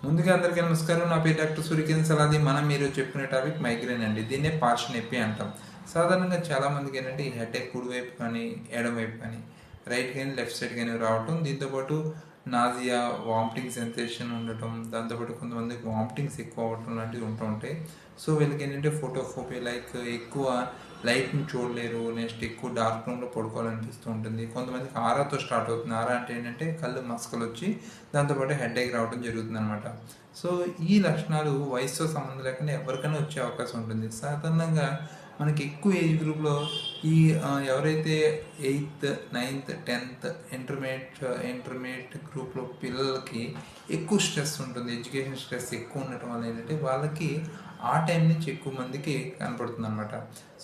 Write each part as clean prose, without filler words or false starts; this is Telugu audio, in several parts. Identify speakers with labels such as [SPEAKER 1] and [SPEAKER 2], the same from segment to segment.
[SPEAKER 1] ముందుగా అందరికీ నమస్కారం. నా పేరు డాక్టర్ సూర్యకిరణ్ సలాది. మనం మీరు చెప్పుకునే టాపిక్ మైగ్రేన్ అండి. దీన్నే పార్షియల్ నొప్పి అంటాం. సాధారణంగా చాలామందికి ఏంటంటే ఈ హెడేక్ కుడివైపు కానీ ఎడమ వైపు కానీ రైట్ కానీ లెఫ్ట్ సైడ్ కానీ రావటం, దీంతోపాటు నాజియా, వామిటింగ్ సెన్సేషన్ ఉండటం, దాంతోపాటు కొంతమందికి వామిటింగ్స్ ఎక్కువ అవ్వటం లాంటివి ఉంటూ ఉంటాయి. సో వీళ్ళకి ఏంటంటే ఫోటోఫోబియా, లైక్ ఎక్కువ లైట్ని చూడలేరు, నెక్స్ట్ ఎక్కువ డార్క్ రూమ్లో పడుకోవాలనిపిస్తూ ఉంటుంది. కొంతమందికి ఆరాతో స్టార్ట్ అవుతుంది. ఆరా అంటే ఏంటంటే కళ్ళు మసకలు వచ్చి దాంతోపాటు హెడేక్ రావడం జరుగుతుంది అనమాట. సో ఈ లక్షణాలు వయసుతో సంబంధం లేకుండా ఎవరికైనా వచ్చే అవకాశం ఉంటుంది. సాధారణంగా మనకి ఎక్కువ ఏజ్ గ్రూప్లో ఈ ఎవరైతే 8th 9th 10th ఇంటర్మీడియట్ గ్రూప్లో పిల్లలకి ఎక్కువ స్ట్రెస్ ఉంటుంది. ఎడ్యుకేషన్ స్ట్రెస్ ఎక్కువ ఉండటం వల్ల ఏంటంటే వాళ్ళకి ఆ టైం నుంచి ఎక్కువ మందికి కనపడుతుంది అనమాట.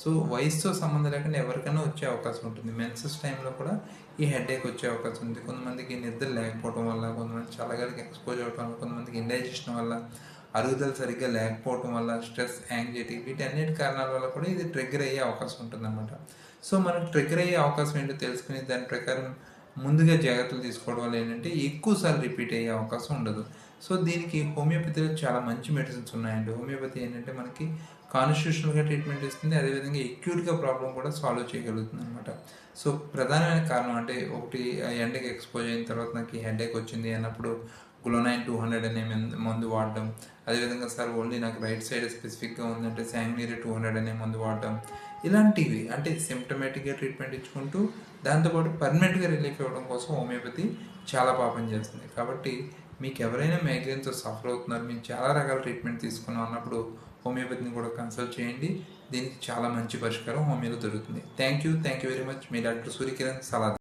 [SPEAKER 1] సో వయసుతో సంబంధం లేకుండా ఎవరికైనా వచ్చే అవకాశం ఉంటుంది. మెన్సెస్ టైంలో కూడా ఈ హెడేక్ వచ్చే అవకాశం ఉంది. కొంతమందికి నిద్ర లేకపోవడం వల్ల, కొంతమంది చల్లగాలికి ఎక్స్పోజ్ అవ్వడం వల్ల, కొంతమందికి ఇండైజెషన్ వల్ల, అరుగుదల సరిగ్గా లేకపోవడం వల్ల, స్ట్రెస్, యాంగ్జైటీ, వీటన్నిటి కారణాల వల్ల కూడా ఇది ట్రిగ్గర్ అయ్యే అవకాశం ఉంటుందన్నమాట. సో మనకు ట్రిగ్గర్ అయ్యే అవకాశం ఏంటో తెలుసుకుని దాని ప్రకారం ముందుగా జాగ్రత్తలు తీసుకోవడం వల్ల ఏంటంటే ఎక్కువసార్లు రిపీట్ అయ్యే అవకాశం ఉండదు. సో దీనికి హోమియోపతిలో చాలా మంచి మెడిసిన్స్ ఉన్నాయండి. హోమియోపతి ఏంటంటే మనకి కాన్స్టిట్యూషనల్గా ట్రీట్మెంట్ ఇస్తుంది, అదేవిధంగా ఎక్యూట్గా ప్రాబ్లం కూడా సాల్వ్ చేయగలుగుతుంది అనమాట. సో ప్రధానమైన కారణం అంటే ఒకటి, ఎండకి ఎక్స్పోజ్ అయిన తర్వాత నాకు ఈ హెడేక్ వచ్చింది అన్నప్పుడు గ్లోనైన్ 200 అనే మందు వాడడం, అదేవిధంగా సార్ ఓన్లీ నాకు రైట్ సైడ్ స్పెసిఫిక్గా ఉందంటే శాంగ్నీరియా 200 అనే మందు వాడడం, ఇలాంటివి అంటే సిమ్టమేటిక్గా ట్రీట్మెంట్ ఇచ్చుకుంటూ దాంతోపాటు పర్మనెంట్గా రిలీఫ్ ఇవ్వడం కోసం హోమియోపతి చాలా పాపం చేస్తుంది. కాబట్టి మీకు ఎవరైనా మైగ్రేన్తో సఫర్ అవుతున్నారు, మేము చాలా రకాల ట్రీట్మెంట్ తీసుకున్నాం అన్నప్పుడు హోమియోపతిని కూడా కన్సల్ట్ చేయండి. దీనికి చాలా మంచి పరిష్కారం హోమియోలో దొరుకుతుంది. Thank you very much. Me doctor Surya Kiran Saladi.